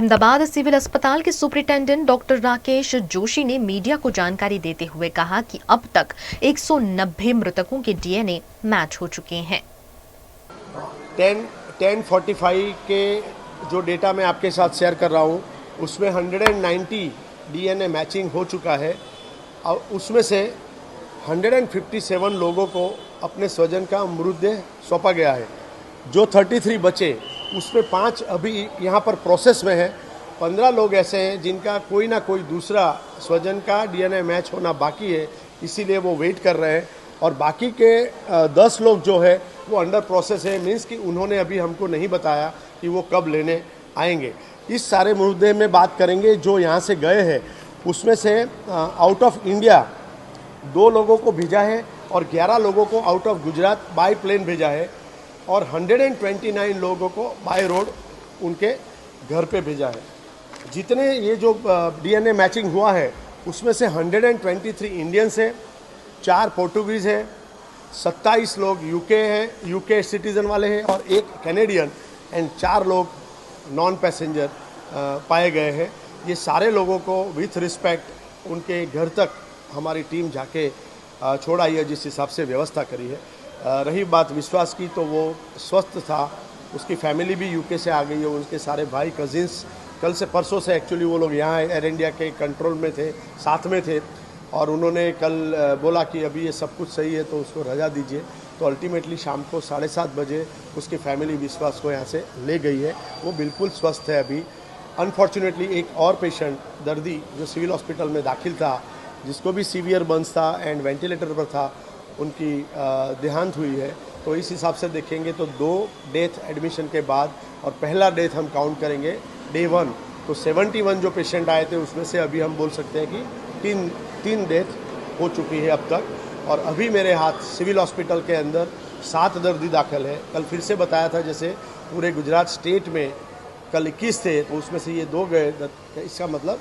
Ahmedabad civil अस्पताल के superintendent doctor Rakesh Joshi ने मीडिया को जानकारी देते हुए कहा कि अब तक 190 मृतकों के डीएनए मैच हो चुके हैं। 10:45 के जो डेटा मैं आपके साथ शेयर कर रहा हूँ उसमें 190 डीएनए मैचिंग हो चुका है और उसमें से 157 लोगों को अपने स्वजन का मृतदेह सौंपा गया है। जो 33 बचे उसमें 5 अभी यहाँ पर प्रोसेस में है। 15 लोग ऐसे हैं जिनका कोई ना कोई दूसरा स्वजन का डीएनए मैच होना बाकी है, इसीलिए वो वेट कर रहे हैं। और बाकी के 10 लोग जो है वो अंडर प्रोसेस है, मीन्स कि उन्होंने अभी हमको नहीं बताया कि वो कब लेने आएंगे। इस सारे मृतदेह में बात करेंगे जो यहाँ से गए हैं उसमें से आउट ऑफ इंडिया 2 लोगों को भेजा है और 11 लोगों को out of Gujarat by plane भेजा है और 129 लोगों को बाय रोड उनके घर पे भेजा है। जितने ये जो डीएनए मैचिंग हुआ है उसमें से 123 इंडियंस है, 4 पोर्टुगीज़ है, 27 लोग यूके सिटीज़न वाले हैं और 1 कैनेडियन एंड 4 लोग नॉन पैसेंजर पाए गए हैं। ये सारे लोगों को विथ रिस्पेक्ट उनके घर तक हमारी टीम जाके छोड़ आई है, जिस हिसाब से व्यवस्था करी है। रही बात विश्वास की, तो वो स्वस्थ था, उसकी फैमिली भी यूके से आ गई है, उसके सारे भाई कजिन्स कल से परसों से एक्चुअली वो लोग यहाँ एयर इंडिया के कंट्रोल में थे, साथ में थे और उन्होंने कल बोला कि अभी ये सब कुछ सही है तो उसको रजा दीजिए। तो अल्टीमेटली शाम को 7:30 बजे उसकी फैमिली विश्वास को यहाँ से ले गई है। वो बिल्कुल स्वस्थ है अभी। अनफॉर्चुनेटली एक और पेशेंट दर्दी जो सिविल हॉस्पिटल में दाखिल था, जिसको भी सीवियर बर्न्स था एंड वेंटिलेटर पर था, उनकी देहांत हुई है। तो इस हिसाब से देखेंगे तो 2 डेथ एडमिशन के बाद और पहला डेथ हम काउंट करेंगे डे 1। तो 71 जो पेशेंट आए थे उसमें से अभी हम बोल सकते हैं कि 3 डेथ हो चुकी है अब तक। और अभी मेरे हाथ सिविल हॉस्पिटल के अंदर 7 दर्दी दाखिल है। कल फिर से बताया था जैसे पूरे गुजरात स्टेट में कल 21 थे तो उसमें से ये 2 गए, इसका मतलब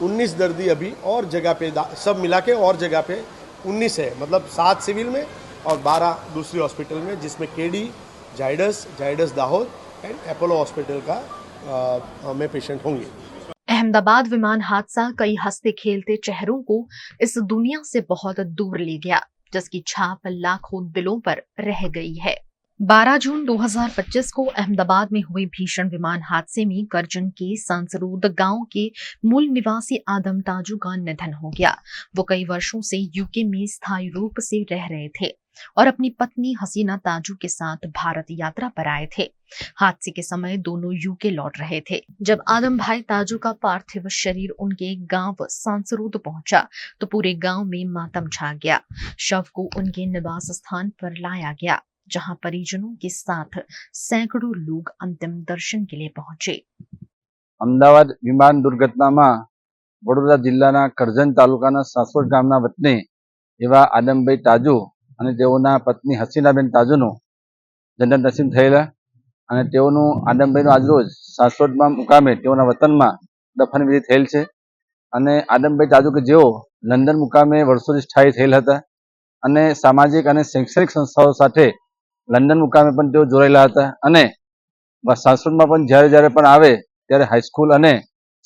19 दर्दी अभी और जगह पे सब मिला के और जगह पे 19 है, मतलब 7 सिविल में और 12 दूसरी हॉस्पिटल में, जिसमें KD, Zydus Dahod and Apollo hospital का में पेशेंट होंगे। अहमदाबाद विमान हादसा कई हंसते खेलते चेहरों को इस दुनिया से बहुत दूर ले गया, जिसकी छाप लाखों दिलों पर रह गई है। 12 जून 2025 को अहमदाबाद में हुए भीषण विमान हादसे में करजन के सांसरूद गांव के मूल निवासी आदम ताजू का निधन हो गया। वो कई वर्षों से यूके में स्थायी रूप से रह रहे थे और अपनी पत्नी हसीना ताजू के साथ भारत यात्रा पर आए थे। हादसे के समय दोनों यूके लौट रहे थे। जब आदम भाई ताजू का पार्थिव शरीर उनके गांव सांसरूद पहुंचा तो पूरे गांव में मातम छा गया। शव को उनके निवास स्थान पर लाया गया, जहां परिजनों के साथ सैकड़ों लोग अंतिम दर्शन के लिए पहुंचे। अमदावाद विमान दुर्घटना में वडोदरा जिल्लाना करजन तालुकाना सासवड गामना वतनी एवा आदमभाई ताजू અને તેઓના પત્ની હસીનાબેન તાજુનું જનરલ નસીબ થયેલા અને તેઓનું આદમભાઈનું આજરોજ સાસવડમાં મુકામે તેઓના વતનમાં દફનવિધિ થયેલ છે અને આદમભાઈ તાજુ કે જેઓ લંડન મુકામે વર્ષોથી સ્થાયી થયેલ હતા અને સામાજિક અને શૈક્ષણિક સંસ્થાઓ સાથે લંડન મુકામે પણ તેઓ જોડાયેલા હતા અને સાસવડમાં પણ જ્યારે જ્યારે પણ આવે ત્યારે હાઈસ્કૂલ અને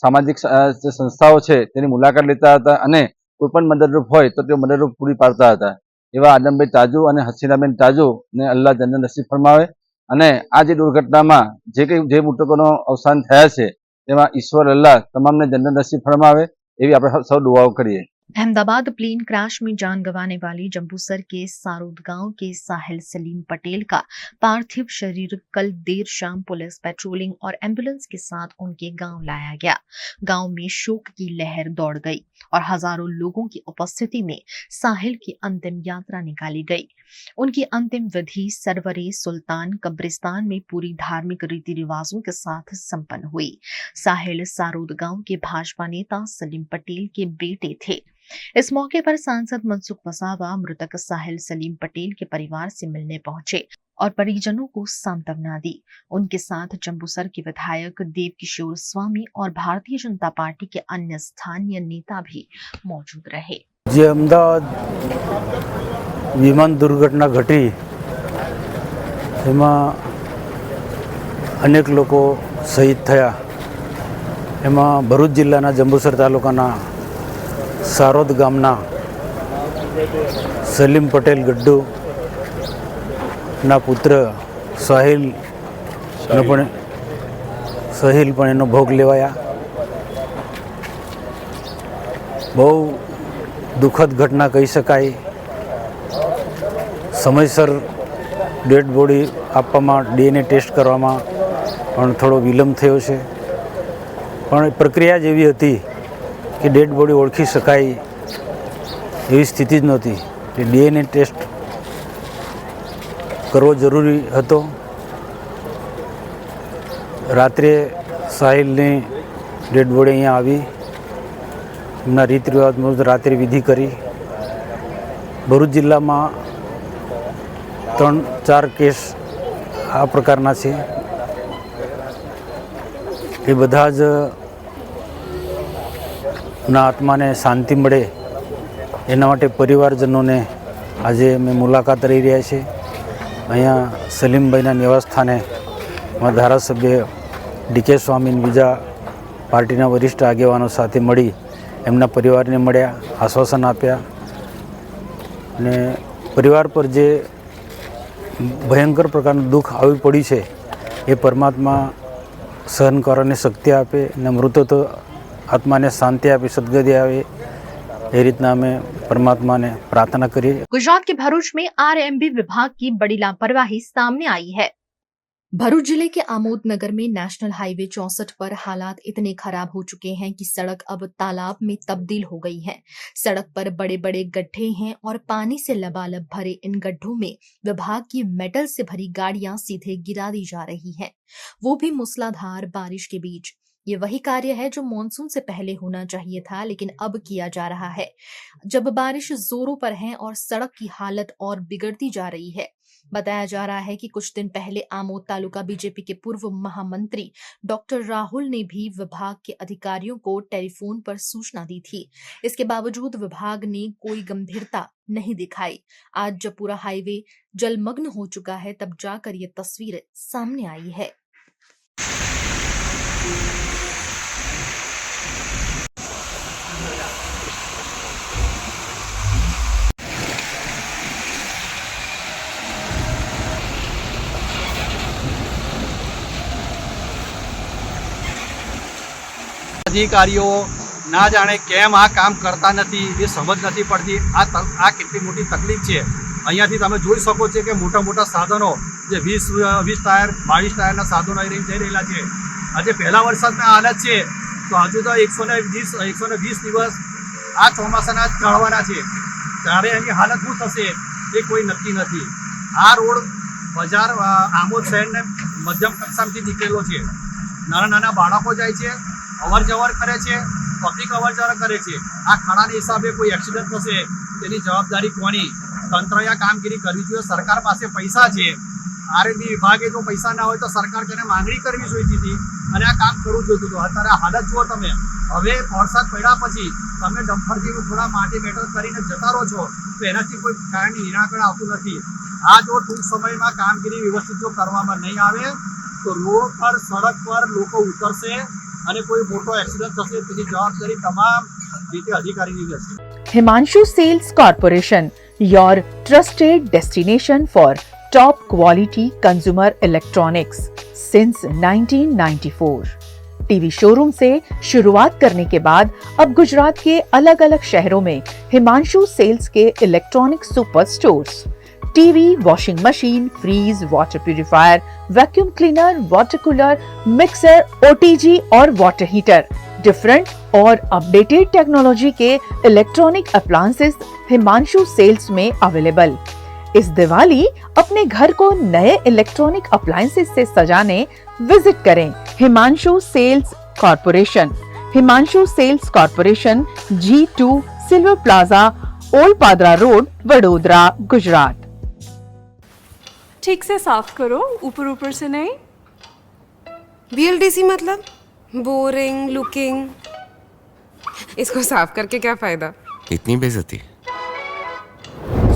સામાજિક જે સંસ્થાઓ છે તેની મુલાકાત લેતા હતા અને કોઈ પણ મદદરૂપ હોય તો તેઓ મદદરૂપ પૂરી પાડતા હતા। એવા આદમભાઈ તાજુ અને હસીનાબેન તાજુ ને અલ્લાહ જન્નત નસીબ ફરમાવે અને આ જે દુર્ઘટનામાં જે મૃતકોનો અવસાન થયા છે તેમાં ઈશ્વર અલ્લાહ તમામને જન્નત નસીબ ફરમાવે એવી આપણે સૌ દુઆઓ કરીએ। अहमदाबाद प्लेन क्रैश में जान गंवाने वाली जंबूसर के सारूद गांव के साहिल सलीम पटेल का पार्थिव शरीर कल देर शाम पुलिस पेट्रोलिंग और एम्बुलेंस के साथ उनके गांव लाया गया। गांव में शोक की लहर दौड़ गई और हजारों लोगों की उपस्थिति में साहिल की अंतिम यात्रा निकाली गई। उनकी अंतिम विधि सरवरे सुल्तान कब्रिस्तान में पूरी धार्मिक रीति रिवाजों के साथ संपन्न हुई। साहिल सारूद गांव के भाजपा नेता सलीम पटेल के बेटे थे। इस मौके पर सांसद मनसुख वसावा मृतक साहिल सलीम पटेल के परिवार से मिलने पहुंचे और परिजनों को सांत्वना दी। उनके साथ जंबूसर के विधायक देव किशोर स्वामी और भारतीय जनता पार्टी के अन्य स्थानीय नेता भी मौजूद रहे। जे अमदावाद विमान दुर्घटना घटी एमां अनेक लोग शहीद थया એમાં ભરૂચ જિલ્લાના જંબુસર તાલુકાના સારોદ ગામના સલીમ પટેલ ગડ્ડુના પુત્ર સાહિલ પણ એનો ભોગ લેવાયા. બહુ દુઃખદ ઘટના કહી શકાય. સમયસર ડેડ બોડી આપવામાં, DNA ટેસ્ટ કરવામાં પણ થોડો વિલંબ થયો છે. પણ પ્રક્રિયા જ એવી હતી કે ડેડ બોડી ઓળખી શકાય એવી સ્થિતિ જ નહોતી કે DNA ટેસ્ટ કરવો જરૂરી હતો. રાત્રે સાહિલની ડેડ બોડી અહીંયા આવી, એમના રીત રિવાજ મુજબ રાત્રે વિધિ કરી. ભરૂચ જિલ્લામાં 3-4 કેસ આ પ્રકારના છે. એ બધા જ ના આત્માને શાંતિ મળે એના માટે પરિવારજનોને આજે અમે મુલાકાત રહી રહ્યા છે. અહીંયા સલીમભાઈના નિવાસસ્થાને ધારાસભ્ય DK સ્વામી બીજા પાર્ટીના વરિષ્ઠ આગેવાનો સાથે મળી એમના પરિવારને મળ્યા, આશ્વાસન આપ્યા અને પરિવાર પર જે ભયંકર પ્રકારનું દુઃખ આવી પડ્યું છે એ પરમાત્મા સહન કરવાની શક્તિ આપે અને મૃતક આત્માને શાંતિ આપે, સદગતિ આવે એ રીતના અમે परमात्मा ने प्रार्थना करी। गुजरात के भरूच में RMB विभाग की बड़ी लापरवाही सामने आई है। भरूच जिले के आमोद नगर में नेशनल हाईवे 64 पर हालात इतने खराब हो चुके हैं कि सड़क अब तालाब में तब्दील हो गई है। सड़क पर बड़े बड़े गड्ढे हैं और पानी से लबालब भरे इन गड्ढों में विभाग की मेटल से भरी गाड़ियां सीधे गिरा दी जा रही हैं, वो भी मूसलाधार बारिश के बीच। ये वही कार्य है जो मॉनसून से पहले होना चाहिए था, लेकिन अब किया जा रहा है जब बारिश जोरों पर है और सड़क की हालत और बिगड़ती जा रही है। बताया जा रहा है कि कुछ दिन पहले आमोद तालुका बीजेपी के पूर्व महामंत्री डॉक्टर राहुल ने भी विभाग के अधिकारियों को टेलीफोन पर सूचना दी थी। इसके बावजूद विभाग ने कोई गंभीरता नहीं दिखाई। आज जब पूरा हाईवे जलमग्न हो चुका है तब जाकर ये तस्वीर सामने आई है। अधिकारीओ ना जाने केम आ काम करता नहीं, ये समझ नहीं पड़ती। आ केटली मोटी तकलीफ है। अहींयाथी तमे जोई शको छो कि मोटा मोटा साधनों जे 20 टायर 22 टायरना साधनों जई रहेला छे। आज पहला वरसादनी हालत है तो हजू तो 120 दिवस आ ચોમાસાના ચડવાના છે, ત્યારે એની હાલત શું થશે એ કોઈ નક્કી નથી। આ રોડ બજાર આમોદ શહેરને મધ્યમ કક્ષામાંથી નીકળેલો છે। નાના નાના બાળકો જાય છે, અવર જવર કરે છે, પબ્લિક અવર જવર કરે છે। આ ખાડાના હિસાબે કોઈ એક્સિડન્ટ થશે તેની જવાબદારી કોની? તંત્રએ આ કામગીરી કરવી જોઈએ। સરકાર પાસે પૈસા છે, RMB વિભાગે જો પૈસા ના હોય તો સરકાર તેને માંગણી કરવી જોઈતી હતી અને આ કામ કરવું જોઈતું હતું। અત્યારે આ હાલત જુઓ તમે। હવે વરસાદ પડ્યા પછી તમે ડમ્પરથી થોડા માટી મેટલ કરીને જતા રહો છો તો એનાથી કોઈ કારણની નિરાકરણ આવતું નથી। આ જો ટૂંક સમયમાં કામગીરી વ્યવસ્થિત જો કરવામાં નહીં આવે તો રોડ પર સડક પર લોકો ઉતરશે અને કોઈ મોટો એક્સિડન્ટ થશે તેની જવાબદારી તમામ રીતે અધિકારીની રહેશે। Himanshu Sales Corporation, your trusted destination for top quality consumer electronics since 1994। TV showroom से शुरुआत करने के बाद अब गुजरात के अलग अलग शहरों में हिमांशु सेल्स के electronic super stores, TV, washing machine, fridge, water purifier, vacuum cleaner, water cooler, mixer, OTG और वाटर हीटर, डिफरेंट और अपडेटेड टेक्नोलॉजी के इलेक्ट्रॉनिक अप्लायंसेस हिमांशु सेल्स में अवेलेबल। इस दिवाली अपने घर को नए इलेक्ट्रॉनिक अप्लायंसेस से सजाने विजिट करें Himanshu sales corporation. Himanshu sales corporation, G2 silver plaza, old Padra road, Vadodara, Gujarat. ठीक से साफ करो, ऊपर ऊपर से नहीं। BLDC मतलब बोरिंग लुकिंग, इसको साफ करके क्या फायदा? इतनी बेइज्जती।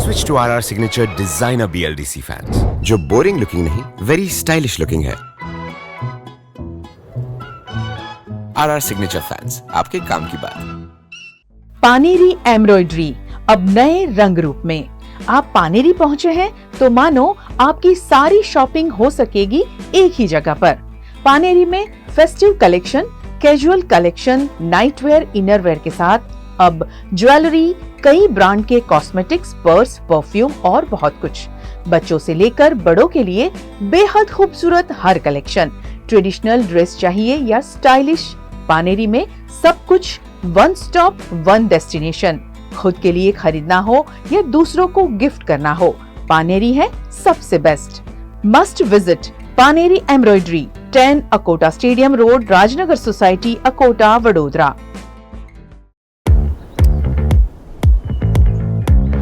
Switch to RR signature designer BLDC fans, जो बोरिंग लुकिंग नहीं, वेरी स्टाइलिश लुकिंग है। RR सिग्नेचर फैंस, आपके काम की बात। पानेरी एम्ब्रॉयडरी अब नए रंग रूप में। आप पानेरी पहुंचे हैं तो मानो आपकी सारी शॉपिंग हो सकेगी एक ही जगह पर। पानेरी में festive collection, casual collection, nightwear, innerwear के साथ अब ज्वेलरी, कई ब्रांड के कॉस्मेटिक्स, पर्स, परफ्यूम और बहुत कुछ। बच्चों से लेकर बड़ों के लिए बेहद खूबसूरत हर कलेक्शन। ट्रेडिशनल ड्रेस चाहिए या स्टाइलिश, पानेरी में सब कुछ वन स्टॉप वन डेस्टिनेशन। खुद के लिए खरीदना हो या दूसरों को गिफ्ट करना हो, पानेरी है सबसे best. Must visit Paneri embroidery, 10 Akota stadium road, Rajnagar society, Akota, Vadodara.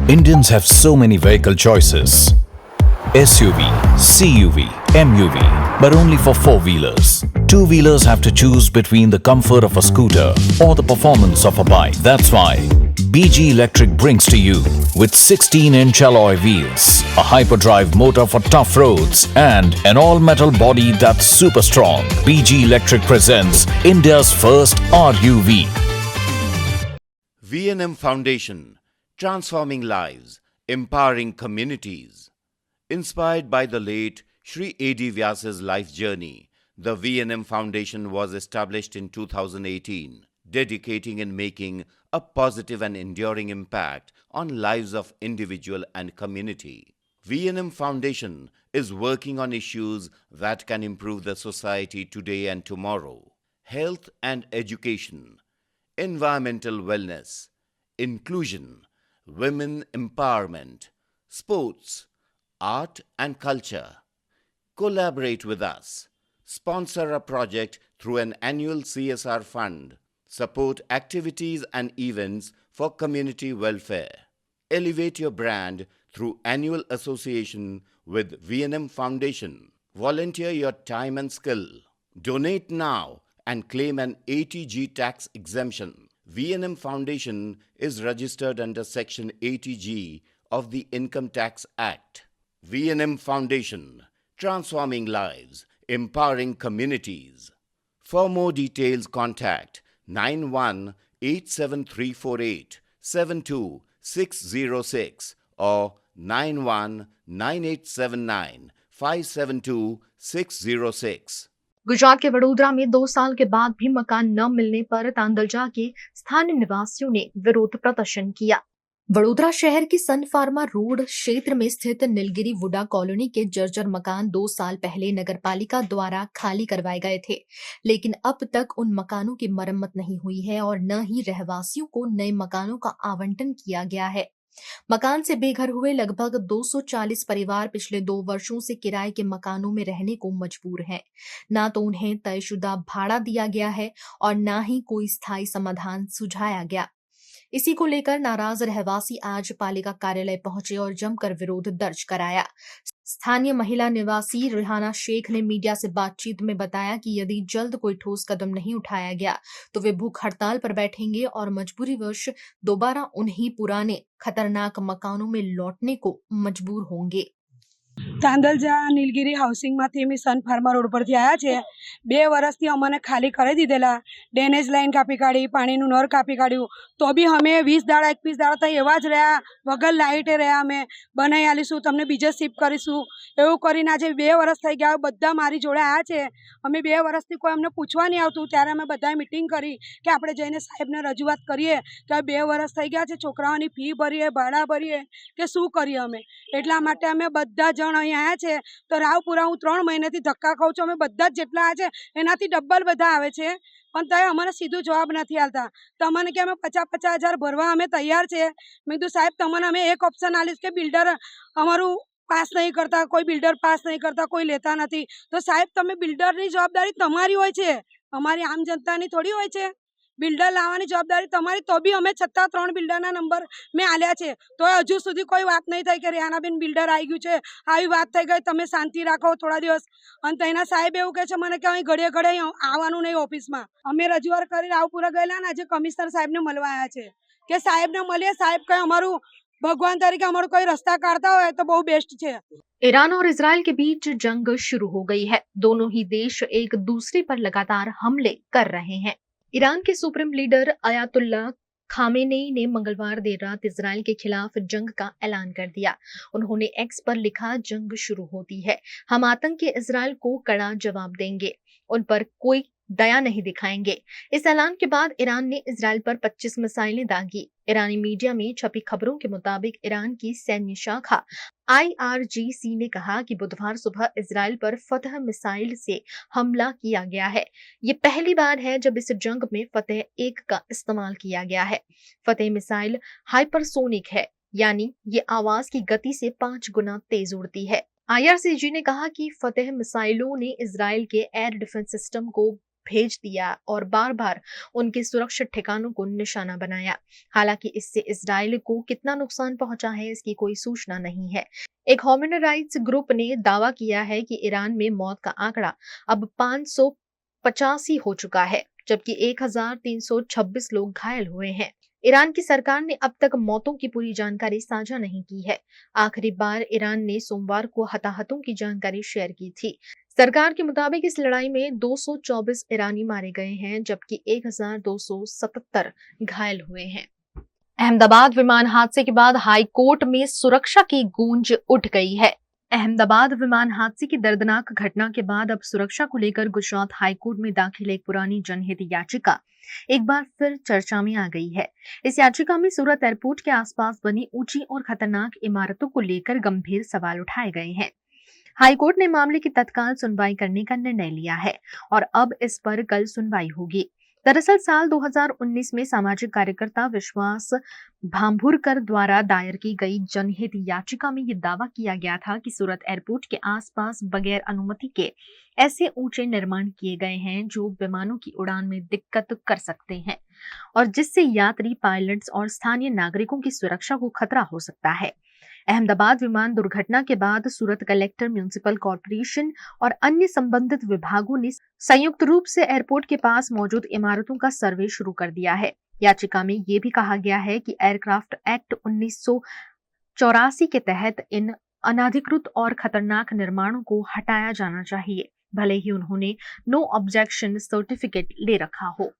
Indians have so many vehicle choices: SUV, CUV, MUV, but only for four-wheelers. Two-wheelers have to choose between the comfort of a scooter or the performance of a bike. That's why BG Electric brings to you with 16-inch alloy wheels, a hyperdrive motor for tough roads, and an all-metal body that's super strong. BG Electric presents India's first RUV. V&M Foundation, transforming lives, empowering communities. Inspired by the late Shri A.D. Vyasa's life journey, the V&M Foundation was established in 2018, dedicating and making a positive and enduring impact on lives of individual and community. V&M Foundation is working on issues that can improve the society today and tomorrow: health and education, environmental wellness, inclusion, women empowerment, sports, art and culture. Collaborate with us. Sponsor a project through an annual CSR fund. Support activities and events for community welfare. Elevate your brand through annual association with V&M Foundation. Volunteer your time and skill. Donate now and claim an ATG tax exemption. V&M Foundation is registered under Section 80G of the Income Tax Act. V&M Foundation, transforming lives, empowering communities. For more details, contact 918738 72606 or 919879 572606. Gujarat के वडोदरा में 2 साल के बाद भी मकान न मिलने पर तांदलजा के स्थानीय निवासियों ने विरोध प्रदर्शन किया। वडोदरा शहर की सन फार्मा रोड क्षेत्र में स्थित नीलगिरी वुडा कॉलोनी के जर्जर मकान 2 साल पहले नगरपालिका द्वारा खाली करवाए गए थे, लेकिन अब तक उन मकानों की मरम्मत नहीं हुई है और न ही रहवासियों को नए मकानों का आवंटन किया गया है। मकान से बेघर हुए लगभग 240 परिवार पिछले 2 वर्षों से किराए के मकानों में रहने को मजबूर हैं। ना तो उन्हें तयशुदा भाड़ा दिया गया है और ना ही कोई स्थायी समाधान सुझाया गया। इसी को लेकर नाराज रहवासी आज पालिका कार्यालय पहुंचे और जमकर विरोध दर्ज कराया। स्थानीय महिला निवासी रिहाना शेख ने मीडिया से बातचीत में बताया कि यदि जल्द कोई ठोस कदम नहीं उठाया गया तो वे भूख हड़ताल पर बैठेंगे और मजबूरीवश दोबारा उन्हीं पुराने खतरनाक मकानों में लौटने को मजबूर होंगे। તાંદલજા નીલગીરી હાઉસિંગમાંથી અમે સન ફાર્મા રોડ પરથી આવ્યા છે। 2 વર્ષથી અમને ખાલી કરી દીધેલા, ડ્રેનેજ લાઈન કાપી કાઢી, પાણીનું નળ કાપી કાઢ્યું, તો બી અમે 20 દાડા 21 દાડા તો એવા જ રહ્યા, વગર લાઇટે રહ્યા। અમે બનાવી આલીશું, તમને બીજે શિફ્ટ કરીશું એવું કરીને આજે 2 વર્ષ થઈ ગયા। બધા મારી જોડે આવ્યા છે। અમે 2 વર્ષથી કોઈ અમને પૂછવા નહીં આવતું, ત્યારે અમે બધાએ મીટિંગ કરી કે આપણે જઈને સાહેબને રજૂઆત કરીએ કે 2 વર્ષ થઈ ગયા છે, છોકરાઓની ફી ભરીએ, ભાડા ભરીએ કે શું કરીએ અમે। એટલા માટે અમે બધા જણ અહીં આવ્યા છે। તો રાવપુરા હું 3 મહિનાથી ધક્કા ખાઉં છું। અમે બધા જ જેટલા આવ્યા છે એનાથી ડબલ બધા આવે છે, પણ તોય અમને સીધું જવાબ નથી આલતા। તમને કે અમે 50-50 હજાર ભરવા અમે તૈયાર છે। મેં કીધું સાહેબ તમને અમે એક ઓપ્શન આલીશ કે બિલ્ડર અમારું પાસ નહીં કરતા, કોઈ બિલ્ડર પાસ નહીં કરતા, કોઈ લેતા નથી, તો સાહેબ તમે બિલ્ડરની જવાબદારી તમારી હોય છે, અમારી આમ જનતાની થોડી હોય છે। બિલ્ડર લાવવાની જવાબદારી તમારી, તો બી અમે છતાં 3 બિલ્ડરના નંબર મેં આલ્યા છે, તો હજુ સુધી કોઈ વાત નહીં થઈ કે રેહાનાબેન બિલ્ડર આવી ગયું છે, આવી વાત થઈ ગઈ, તમે શાંતિ રાખો થોડા દિવસ। અને તેના સાહેબ એવું કહે છે મને કે અહીં ઘડીએ ઘડીએ આવવાનું નહીં ઓફિસમાં। અમે રજૂઆત કરી રાવપુરા ગયેલા ને આજે કમિશનર સાહેબને મળવા આવ્યા છે કે સાહેબને મળીએ, સાહેબ કઈ અમારું भगवान तरीके हमारे कोई रास्ता काटता हो तो बहुत बेस्ट है। ईरान और इजराइल के बीच जंग शुरू हो गई है। दोनों ही देश एक दूसरे पर लगातार हमले कर रहे हैं। ईरान के सुप्रीम लीडर अयातुल्ला खामेनेई ने मंगलवार देर रात इजराइल के खिलाफ जंग का ऐलान कर दिया। उन्होंने एक्स पर लिखा, जंग शुरू होती है, हम आतंकी इजराइल को कड़ा जवाब देंगे, उन पर कोई दया नहीं दिखाएंगे। इस ऐलान के बाद ईरान ने इजराइल पर 25 मिसाइलें दागी। ईरानी मीडिया में छपी खबरों के मुताबिक ईरान की सैन्य शाखा IRGC ने कहा कि बुधवार सुबह इजराइल पर फतह मिसाइल से हमला किया गया है। ये पहली बार है जब इस जंग में फतह 1 का इस्तेमाल किया गया है। फतह मिसाइल हाइपरसोनिक है, यानी ये आवाज की गति से 5 गुना तेज उड़ती है। IRGC ने कहा कि फतह मिसाइलों ने इजराइल के एयर डिफेंस सिस्टम को भेज दिया और बार बार उनके सुरक्षित ठिकानों को निशाना बनाया। हालांकि इससे इजराइल को कितना नुकसान पहुंचा है, इसकी कोई सूचना नहीं है। एक ह्यूमन राइट्स ग्रुप ने दावा किया है कि ईरान में मौत का आंकड़ा अब 585 हो चुका है, जबकि 1326 लोग घायल हुए हैं। ईरान की सरकार ने अब तक मौतों की पूरी जानकारी साझा नहीं की है। आखिरी बार ईरान ने सोमवार को हताहतों की जानकारी शेयर की थी। सरकार के मुताबिक इस लड़ाई में 224 ईरानी मारे गए हैं, जबकि 1277 घायल हुए हैं। अहमदाबाद विमान हादसे के बाद हाई कोर्ट में सुरक्षा की गूंज उठ गई है। अहमदाबाद विमान हादसे की दर्दनाक घटना के बाद अब सुरक्षा को लेकर गुजरात हाईकोर्ट में दाखिल एक पुरानी जनहित याचिका एक बार फिर चर्चा में आ गई है। इस याचिका में सूरत एयरपोर्ट के आसपास बनी ऊंची और खतरनाक इमारतों को लेकर गंभीर सवाल उठाए गए हैं। हाईकोर्ट ने मामले की तत्काल सुनवाई करने का निर्णय लिया है और अब इस पर कल सुनवाई होगी। दरअसल साल 2019 में सामाजिक कार्यकर्ता विश्वास भांभुरकर द्वारा दायर की गई जनहित याचिका में ये दावा किया गया था कि सूरत एयरपोर्ट के आसपास बगैर अनुमति के ऐसे ऊंचे निर्माण किए गए हैं जो विमानों की उड़ान में दिक्कत कर सकते हैं और जिससे यात्री, पायलट्स और स्थानीय नागरिकों की सुरक्षा को खतरा हो सकता है। अहमदाबाद विमान दुर्घटना के बाद सूरत कलेक्टर, म्युनिसिपल कॉर्पोरेशन और अन्य संबंधित विभागों ने संयुक्त रूप से एयरपोर्ट के पास मौजूद इमारतों का सर्वे शुरू कर दिया है। याचिका में ये भी कहा गया है कि एयरक्राफ्ट एक्ट 1984 के तहत इन अनाधिकृत और खतरनाक निर्माणों को हटाया जाना चाहिए, भले ही उन्होंने नो ऑब्जेक्शन सर्टिफिकेट ले रखा हो।